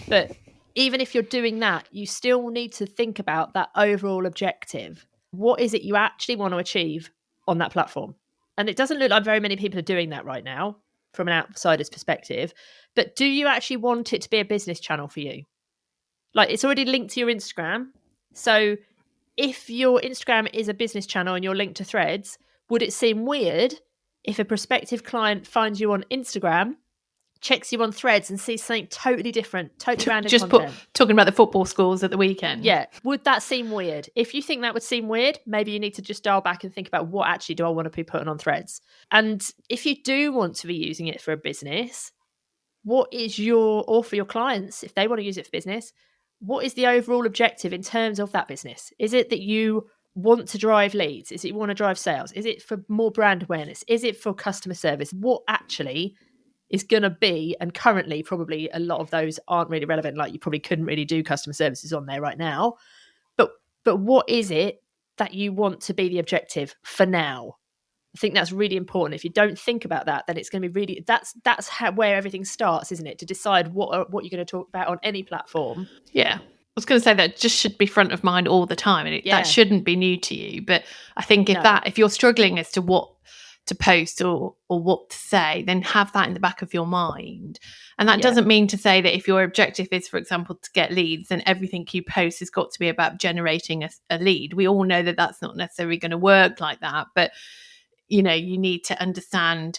[SPEAKER 1] But even if you're doing that, you still need to think about that overall objective. What is it you actually want to achieve on that platform? And it doesn't look like very many people are doing that right now. from an outsider's perspective. But do you actually want it to be a business channel for you? Like, it's already linked to your Instagram. So if your Instagram is a business channel and you're linked to Threads, would it seem weird if a prospective client finds you on Instagram, checks you on Threads, and sees something totally different, totally random
[SPEAKER 2] Just
[SPEAKER 1] content?
[SPEAKER 2] talking about the football scores at the weekend.
[SPEAKER 1] Yeah. Would that seem weird? If you think that would seem weird, maybe you need to just dial back and think about what actually do I want to be putting on Threads? And if you do want to be using it for a business, what is or for your clients, if they want to use it for business, what is the overall objective in terms of that business? Is it that you want to drive leads? Is it you want to drive sales? Is it for more brand awareness? Is it for customer service? What actually is going to be, and currently probably a lot of those aren't really relevant, like you probably couldn't really do customer services on there right now, but what is it that you want to be the objective for now? I think that's really important. If you don't think about that, then it's going to be really, that's where everything starts, isn't it? To decide what you're going to talk about on any platform.
[SPEAKER 2] Yeah. I was going to say that just should be front of mind all the time, and that shouldn't be new to you. But I think if you're struggling as to what to post or what to say, then have that in the back of your mind. And that doesn't mean to say that if your objective is, for example, to get leads, then everything you post has got to be about generating a lead. We all know that that's not necessarily going to work like that, but you need to understand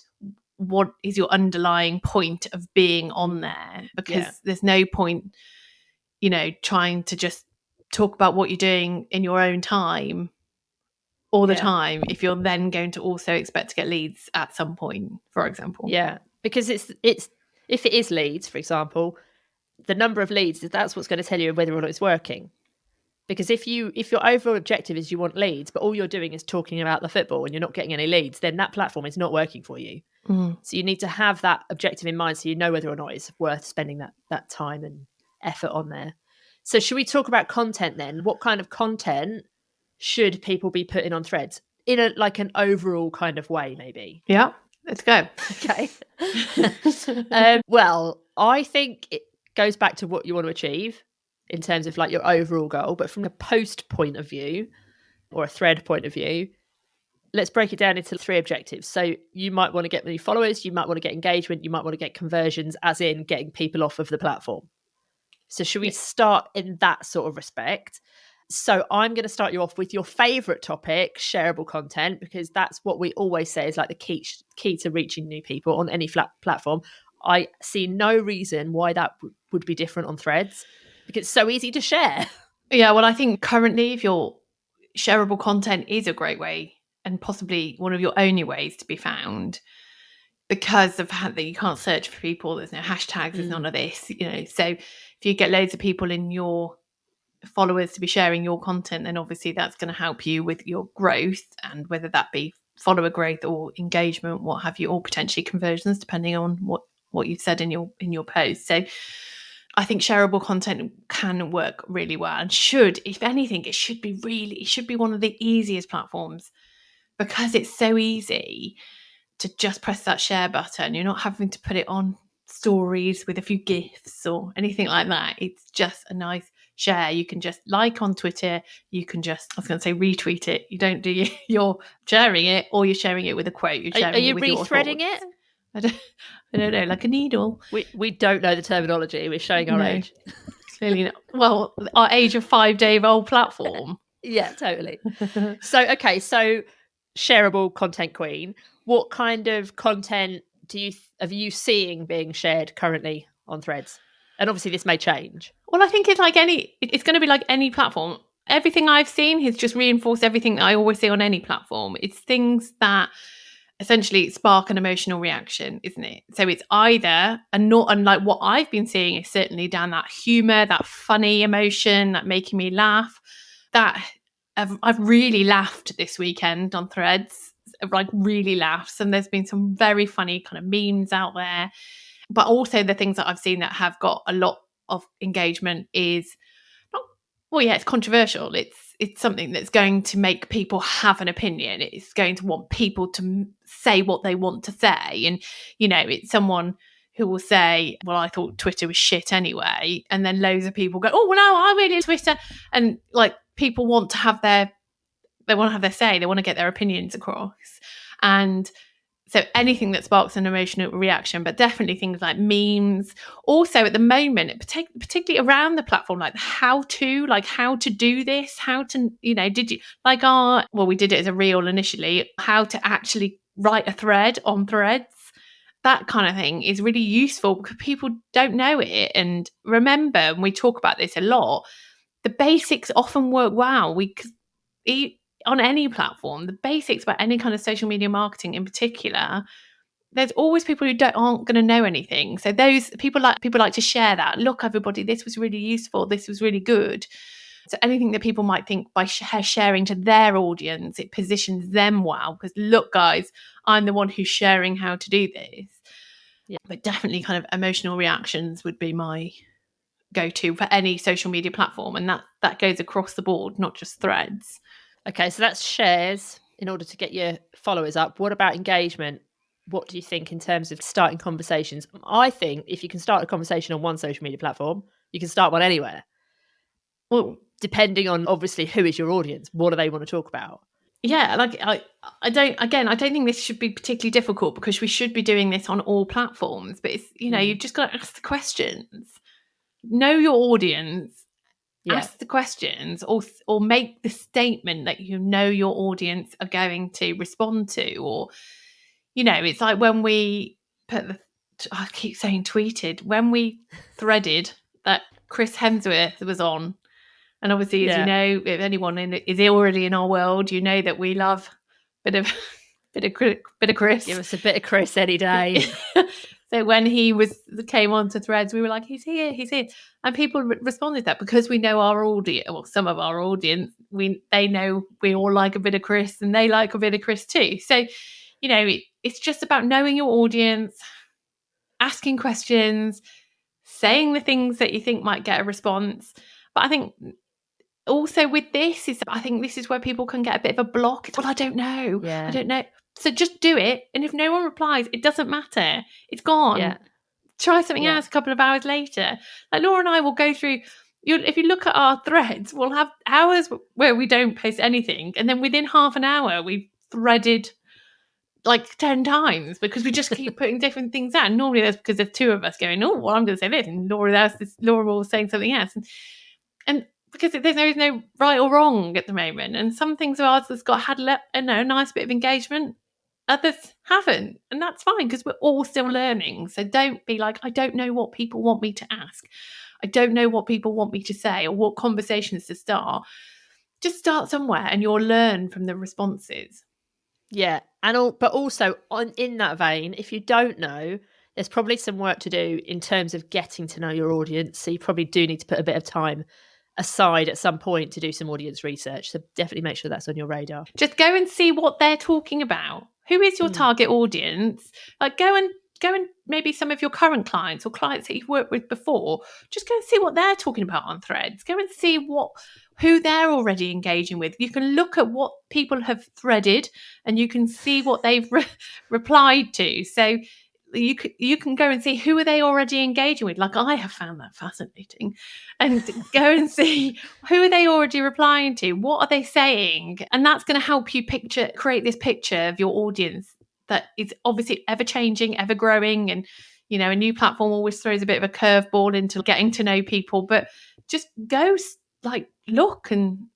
[SPEAKER 2] what is your underlying point of being on there, because there's no point, trying to just talk about what you're doing in your own time all the time if you're then going to also expect to get leads at some point, for example.
[SPEAKER 1] Yeah, because it's if it is leads, for example, the number of leads, that's what's going to tell you whether or not it's working. Because if your overall objective is you want leads, but all you're doing is talking about the football and you're not getting any leads, then that platform is not working for you. So you need to have that objective in mind so you know whether or not it's worth spending that time and effort on there. So should we talk about content then? What kind of content should people be putting on Threads in an overall kind of way, maybe?
[SPEAKER 2] Yeah, let's go.
[SPEAKER 1] Okay. Well, I think it goes back to what you want to achieve in terms of like your overall goal, but from a post point of view or a thread point of view, let's break it down into 3 objectives. So you might want to get many followers, you might want to get engagement, you might want to get conversions, as in getting people off of the platform. So should we start in that sort of respect? So I'm going to start you off with your favorite topic, shareable content, because that's what we always say is like the key to reaching new people on any platform. I see no reason why that would be different on Threads, because it's so easy to share.
[SPEAKER 2] Yeah, well, I think currently if your shareable content is a great way and possibly one of your only ways to be found, because of how that you can't search for people, there's no hashtags, there's none of this, So if you get loads of people in your followers to be sharing your content, then obviously that's going to help you with your growth, and whether that be follower growth or engagement, what have you, or potentially conversions, depending on what you've said in your post. So I think shareable content can work really well, and if anything, it should be one of the easiest platforms, because it's so easy to just press that share button. You're not having to put it on stories with a few GIFs or anything like that. It's just a nice share. You can just like on Twitter. You can just, I was going to say retweet it. You don't do you're sharing it, or you're sharing it with a quote. You're sharing
[SPEAKER 1] Are you
[SPEAKER 2] it with
[SPEAKER 1] rethreading it?
[SPEAKER 2] I don't know, like a needle.
[SPEAKER 1] We don't know the terminology. We're showing our age.
[SPEAKER 2] Clearly not. Well, our age of 5-day-old platform.
[SPEAKER 1] Yeah, totally. So shareable content queen. What kind of content are you seeing being shared currently on Threads? And obviously this may change.
[SPEAKER 2] Well, I think it's going to be like any platform. Everything I've seen has just reinforced everything that I always see on any platform. It's things that essentially spark an emotional reaction, isn't it? So it's either, and not unlike what I've been seeing, is certainly down that humor, that funny emotion, that making me laugh. That I've really laughed this weekend on Threads. I've like really laughed, and there's been some very funny kind of memes out there. But also the things that I've seen that have got a lot of engagement is it's controversial. It's something that's going to make people have an opinion. It's going to want people to say what they want to say. And, it's someone who will say, well, I thought Twitter was shit anyway. And then loads of people go, oh, well, no, I really like Twitter. And like people want to have their say. They want to get their opinions across. And So anything that sparks an emotional reaction, but definitely things like memes. Also at the moment, particularly around the platform, like how to do this, how to, did you like we did it as a reel initially, how to actually write a thread on Threads. That kind of thing is really useful because people don't know it. And remember, and we talk about this a lot, the basics often work well. On any platform, the basics about any kind of social media marketing in particular, there's always people who aren't going to know anything. So those people like to share that. Look, everybody, this was really useful. This was really good. So anything that people might think by sharing to their audience, it positions them well. Because look, guys, I'm the one who's sharing how to do this. Yeah. But definitely kind of emotional reactions would be my go-to for any social media platform. And that goes across the board, not just Threads.
[SPEAKER 1] Okay, so that's shares in order to get your followers up. What about engagement? What do you think in terms of starting conversations? I think if you can start a conversation on one social media platform, you can start one anywhere. Well, depending on obviously who is your audience, what do they want to talk about?
[SPEAKER 2] Yeah, like I don't think this should be particularly difficult because we should be doing this on all platforms. But it's you've just got to ask the questions, know your audience. Yeah. Ask the questions or make the statement that your audience are going to respond to. Or, it's like when we I keep saying tweeted, when we threaded that Chris Hemsworth was on. And obviously, as you know, if anyone is already in our world, that we love a bit of Chris.
[SPEAKER 1] Give us a bit of Chris any day.
[SPEAKER 2] So when he came onto Threads, we were like, he's here. And people responded that because we know our audience, well, some of our audience, they know we all like a bit of Chris and they like a bit of Chris too. So, it's just about knowing your audience, asking questions, saying the things that you think might get a response. But I think also with this I think this is where people can get a bit of a block. It's, well, I don't know. Yeah. I don't know. So just do it. And if no one replies, it doesn't matter. It's gone. Yeah. Try something else a couple of hours later. Like Laura and I will go through, if you look at our threads, we'll have hours where we don't post anything. And then within half an hour, we've threaded like 10 times because we just keep putting different things out. And normally that's because there's two of us going, oh, well, I'm going to say this. And Laura was saying something else. And because there's no right or wrong at the moment. And some things of ours has had a nice bit of engagement. Others haven't. And that's fine because we're all still learning. So don't be like, I don't know what people want me to ask. I don't know what people want me to say or what conversations to start. Just start somewhere and you'll learn from the responses.
[SPEAKER 1] Yeah. But also in that vein, if you don't know, there's probably some work to do in terms of getting to know your audience. So you probably do need to put a bit of time aside at some point to do some audience research. So definitely make sure that's on your radar.
[SPEAKER 2] Just go and see what they're talking about. Who is your target audience? Like go and maybe some of your current clients or clients that you've worked with before, just go and see what they're talking about on Threads. Go and see who they're already engaging with. You can look at what people have threaded and you can see what they've replied to. So you can go and see who are they already engaging with. Like I have found that fascinating. And go and see who are they already replying to? What are they saying? And that's going to help you create this picture of your audience that is obviously ever changing, ever growing. And, a new platform always throws a bit of a curveball into getting to know people. But just go look and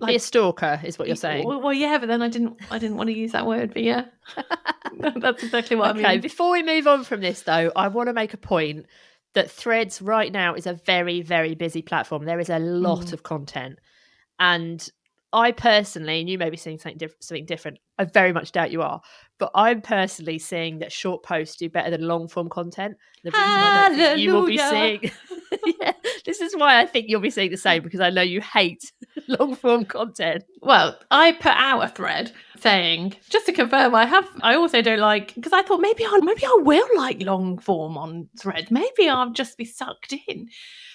[SPEAKER 1] be a stalker is what you're saying.
[SPEAKER 2] Well, yeah, but then I didn't want to use that word, but yeah. That's exactly what I mean.
[SPEAKER 1] Okay, before we move on from this though, I want to make a point that Threads right now is a very, very busy platform. There is a lot of content. And I personally, and you may be seeing something different, I very much doubt you are, but I'm personally seeing that short posts do better than long form content. The reason I don't think you will be seeing this is why I think you'll be seeing the same, because I know you hate long form content.
[SPEAKER 2] Well, I put out a thread saying, just to confirm, I also don't like, because I thought maybe I will like long form on Thread. Maybe I'll just be sucked in.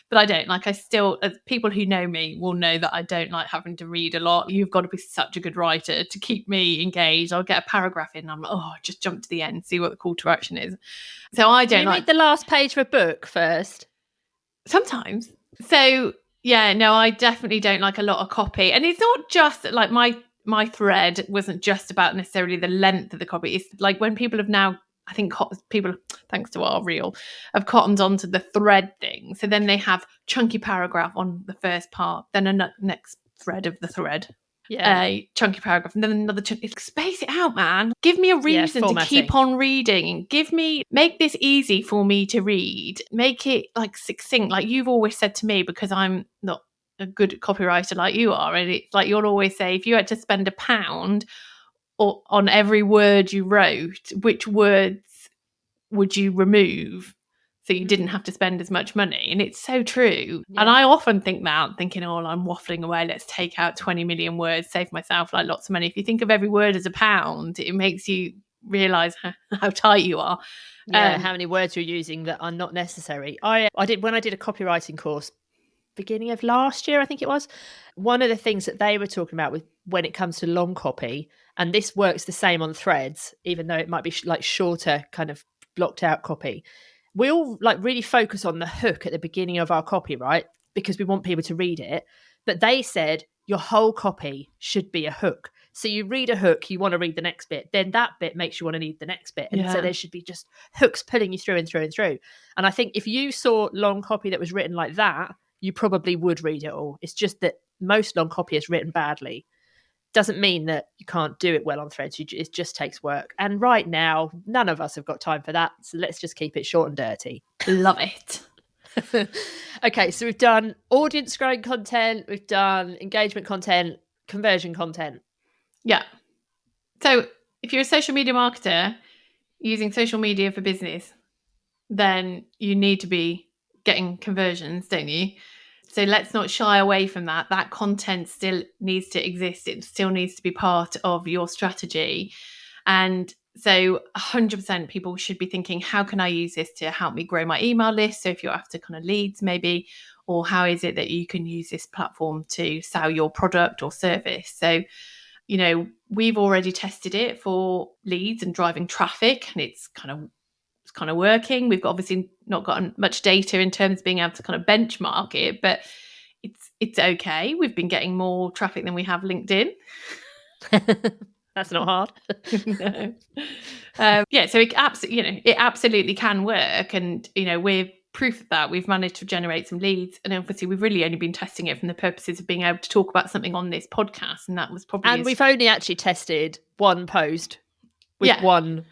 [SPEAKER 2] But I don't. Like, I still, as people who know me will know that I don't like having to read a lot. You've got to be such a good writer to keep me engaged. I'll get a paragraph in and I'm like, just jump to the end, see what the call to action is. So I don't
[SPEAKER 1] read the last page of a book first?
[SPEAKER 2] Sometimes. So yeah, no, I definitely don't like a lot of copy. And it's not just like my thread wasn't just about necessarily the length of the copy. It's like when people have now, I think people, thanks to our reel, have cottoned onto the thread thing. So then they have chunky paragraph on the first part, then a next thread of the thread.
[SPEAKER 1] Yeah.
[SPEAKER 2] A chunky paragraph and then another space it out, man. Give me a reason to keep on reading. Make this easy for me to read. Make it like succinct, like you've always said to me, because I'm not a good copywriter like you are, and it's like you'll always say, if you had to spend £1 or on every word you wrote, which words would you remove so you didn't have to spend as much money? And it's so true. Yeah. And I often think that, thinking, oh, I'm waffling away, let's take out 20 million words, save myself like lots of money. If you think of every word as £1, it makes you realize how tight you are.
[SPEAKER 1] Yeah, how many words you're using that are not necessary. I did, when I did a copywriting course beginning of last year, I think it was, one of the things that they were talking about with when it comes to long copy, and this works the same on threads, even though it might be like shorter kind of blocked out copy. We all like really focus on the hook at the beginning of our copy, right? Because we want people to read it. But they said your whole copy should be a hook. So you read a hook, you want to read the next bit, then that bit makes you want to read the next bit. And so there should be just hooks pulling you through and through and through. And I think if you saw long copy that was written like that, you probably would read it all. It's just that most long copy is written badly. Doesn't mean that you can't do it well on threads. It just takes work. And right now, none of us have got time for that. So let's just keep it short and dirty.
[SPEAKER 2] Love it.
[SPEAKER 1] Okay, so we've done audience growing content. We've done engagement content, conversion content.
[SPEAKER 2] Yeah. So if you're a social media marketer using social media for business, then you need to be getting conversions, don't you? So let's not shy away from that. That content still needs to exist. It still needs to be part of your strategy. And so 100% people should be thinking, how can I use this to help me grow my email list? So if you're after kind of leads maybe, or how is it that you can use this platform to sell your product or service? So, you know, we've already tested it for leads and driving traffic, and it's kind of working. We've obviously not gotten much data in terms of being able to kind of benchmark it, but it's okay. We've been getting more traffic than we have LinkedIn.
[SPEAKER 1] That's not hard.
[SPEAKER 2] No. So it absolutely can work, and we're proof of that. We've managed to generate some leads, and obviously we've really only been testing it from the purposes of being able to talk about something on this podcast, and that was probably.
[SPEAKER 1] And we've only actually tested one post with one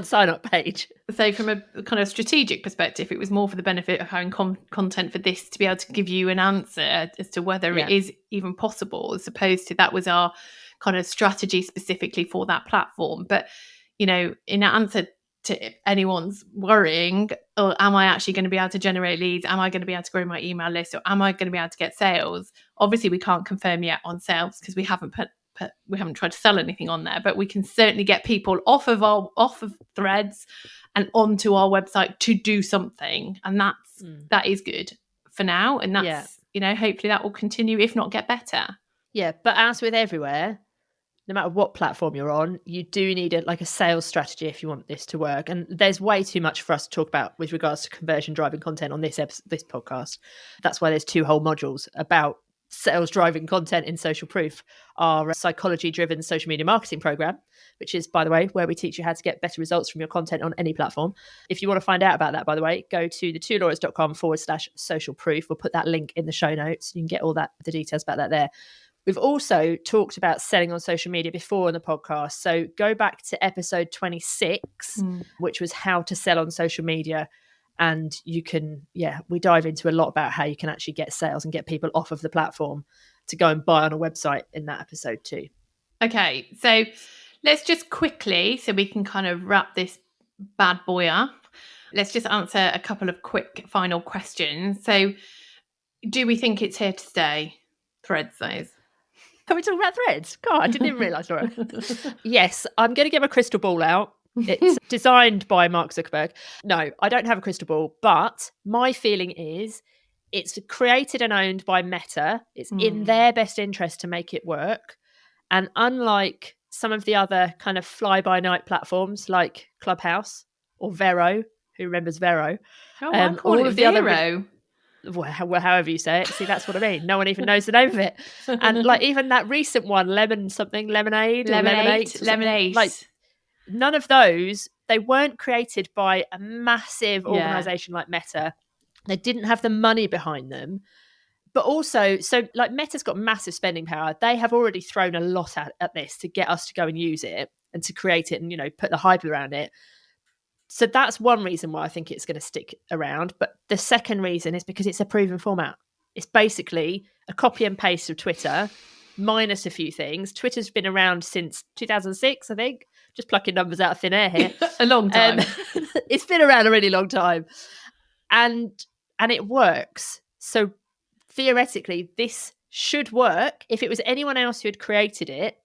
[SPEAKER 1] sign-up page.
[SPEAKER 2] So from a kind of strategic perspective, it was more for the benefit of having content for this to be able to give you an answer as to whether it is even possible, as opposed to that was our kind of strategy specifically for that platform. But, in answer to anyone's worrying, or am I actually going to be able to generate leads? Am I going to be able to grow my email list? Or am I going to be able to get sales? Obviously, we can't confirm yet on sales because we haven't tried to sell anything on there, but we can certainly get people off of threads and onto our website to do something. And that is good for now. And that's, hopefully that will continue, if not get better.
[SPEAKER 1] Yeah. But as with everywhere, no matter what platform you're on, you do need a sales strategy if you want this to work. And there's way too much for us to talk about with regards to conversion driving content on this podcast. That's why there's 2 whole modules about sales driving content in Social Proof, our psychology driven social media marketing program, which is, by the way, where we teach you how to get better results from your content on any platform. If you want to find out about that, by the way, go to the2laura's.com/social proof. We'll put that link in the show notes. You can get all the details about that there. We've also talked about selling on social media before in the podcast. So go back to episode 26, which was how to sell on social media. And you can, we dive into a lot about how you can actually get sales and get people off of the platform to go and buy on a website in that episode too.
[SPEAKER 2] Okay, so let's just quickly, so we can kind of wrap this bad boy up, let's just answer a couple of quick final questions. So do we think it's here to stay? Threads, those.
[SPEAKER 1] Are we talking about threads? God, I didn't even realise. Laura. Yes, I'm going to get my crystal ball out. It's designed by Mark Zuckerberg. No, I don't have a crystal ball, but my feeling is it's created and owned by Meta. It's in their best interest to make it work. And unlike some of the other kind of fly-by-night platforms like Clubhouse or Vero, who remembers Vero?
[SPEAKER 2] Oh, I call it Vero.
[SPEAKER 1] however you say it. See, that's what I mean. No one even knows the name of it. And like even that recent one, lemonade, like none of those, they weren't created by a massive organization like Meta. They didn't have the money behind them. But also, so like Meta's got massive spending power. They have already thrown a lot at this to get us to go and use it and to create it and, you know, put the hype around it. So that's one reason why I think it's going to stick around. But the second reason is because it's a proven format. It's basically a copy and paste of Twitter, minus a few things. Twitter's been around since 2006, I think. Just plucking numbers out of thin air here.
[SPEAKER 2] A long time.
[SPEAKER 1] It's been around a really long time. And it works. So theoretically, this should work. If it was anyone else who had created it,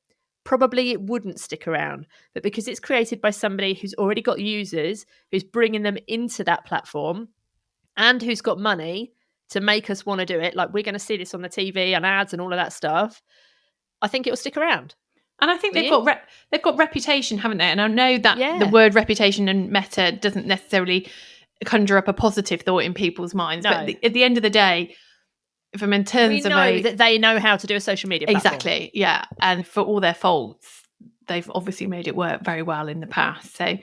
[SPEAKER 1] probably it wouldn't stick around. But because it's created by somebody who's already got users, who's bringing them into that platform, and who's got money to make us want to do it, like we're going to see this on the TV and ads and all of that stuff, I think it will stick around.
[SPEAKER 2] And I think they've got reputation, haven't they? And I know that the word reputation and Meta doesn't necessarily conjure up a positive thought in people's minds. No. But at the end of the day, we know that they know how to do a social media platform.
[SPEAKER 1] Exactly,
[SPEAKER 2] yeah. And for all their faults, they've obviously made it work very well in the past. So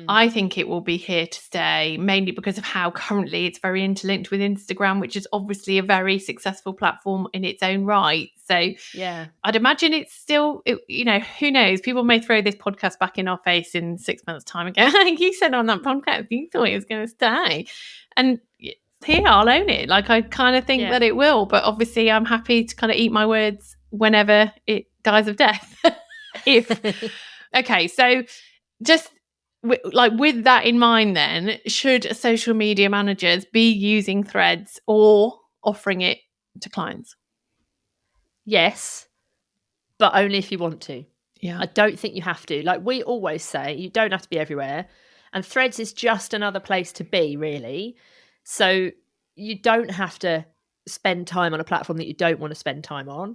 [SPEAKER 2] I think it will be here to stay, mainly because of how currently it's very interlinked with Instagram, which is obviously a very successful platform in its own right. So
[SPEAKER 1] yeah,
[SPEAKER 2] I'd imagine it's still, you know, who knows? People may throw this podcast back in our face in 6 months' time again. You said on that podcast, you thought it was going to stay. And here, I'll own it. Like, I kind of think that it will, but obviously I'm happy to kind of eat my words whenever it dies of death. Okay, so just with that in mind, then, should social media managers be using Threads or offering it to clients?
[SPEAKER 1] Yes, but only if you want to.
[SPEAKER 2] Yeah,
[SPEAKER 1] I don't think you have to. Like we always say, you don't have to be everywhere, and Threads is just another place to be, really. So you don't have to spend time on a platform that you don't want to spend time on.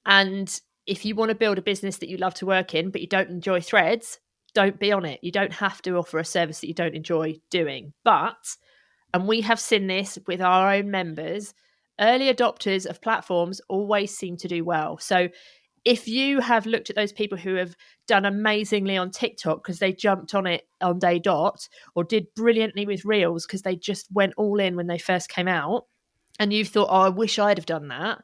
[SPEAKER 1] And if you want to build a business that you love to work in, but you don't enjoy Threads, don't be on it. You don't have to offer a service that you don't enjoy doing. But, and we have seen this with our own members, early adopters of platforms always seem to do well. So if you have looked at those people who have done amazingly on TikTok because they jumped on it on day dot, or did brilliantly with Reels because they just went all in when they first came out, and you've thought, oh, I wish I'd have done that,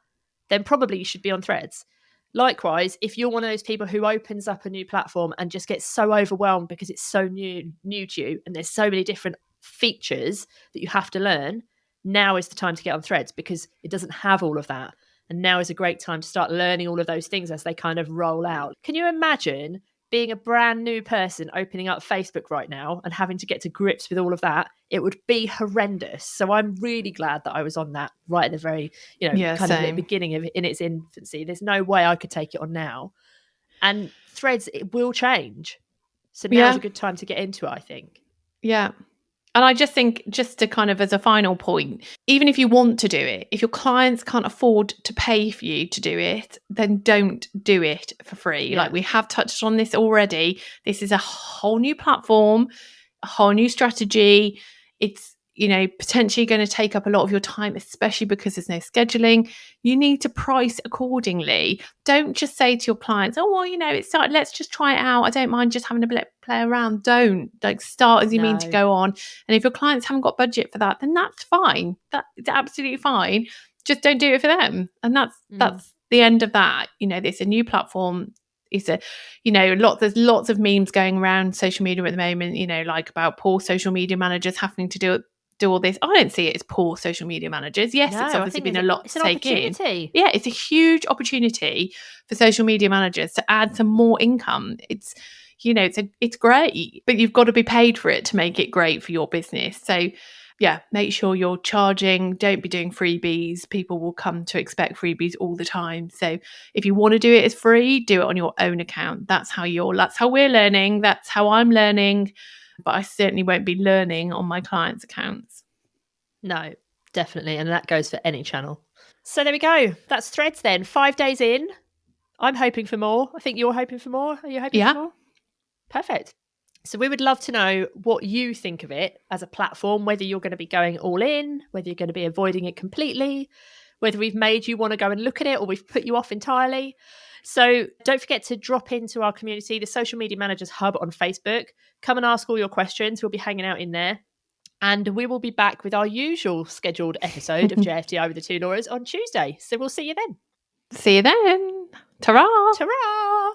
[SPEAKER 1] then probably you should be on Threads. Likewise, if you're one of those people who opens up a new platform and just gets so overwhelmed because it's so new to you and there's so many different features that you have to learn, now is the time to get on Threads because it doesn't have all of that. And now is a great time to start learning all of those things as they kind of roll out. Can you imagine being a brand new person opening up Facebook right now and having to get to grips with all of that? It would be horrendous. So I'm really glad that I was on that right at the very, kind of the beginning of it, in its infancy. There's no way I could take it on now. And Threads, it will change. So now's a good time to get into it, I think.
[SPEAKER 2] Yeah. And I just think, just to kind of as a final point, even if you want to do it, if your clients can't afford to pay for you to do it, then don't do it for free. Yeah. Like we have touched on this already. This is a whole new platform, a whole new strategy. It's, potentially going to take up a lot of your time, especially because there's no scheduling. You need to price accordingly. Don't just say to your clients, oh, well, it's started, let's just try it out. I don't mind just having a play around. Don't start as you mean to go on. And if your clients haven't got budget for that, then that's fine. It's absolutely fine. Just don't do it for them. And that's the end of that. It's a new platform. It's there's lots of memes going around social media at the moment, like about poor social media managers having to do all this. I don't see it as poor social media managers. Yes, it's obviously been a lot to take in. Yeah, it's a huge opportunity for social media managers to add some more income. It's it's great, but you've got to be paid for it to make it great for your business. So yeah, make sure you're charging. Don't be doing freebies. People will come to expect freebies all the time. So if you want to do it as free, do it on your own account. That's how we're learning. That's how I'm learning. But I certainly won't be learning on my clients' accounts.
[SPEAKER 1] No, definitely. And that goes for any channel. So there we go. That's Threads then. 5 days in. I'm hoping for more. I think you're hoping for more. Are you hoping for more? Perfect. So we would love to know what you think of it as a platform, whether you're going to be going all in, whether you're going to be avoiding it completely, whether we've made you want to go and look at it or we've put you off entirely. So don't forget to drop into our community, the Social Media Managers Hub on Facebook. Come and ask all your questions. We'll be hanging out in there. And we will be back with our usual scheduled episode of JFDI with the two Lauras on Tuesday. So we'll see you then.
[SPEAKER 2] See you then. Ta-ra!
[SPEAKER 1] Ta-ra!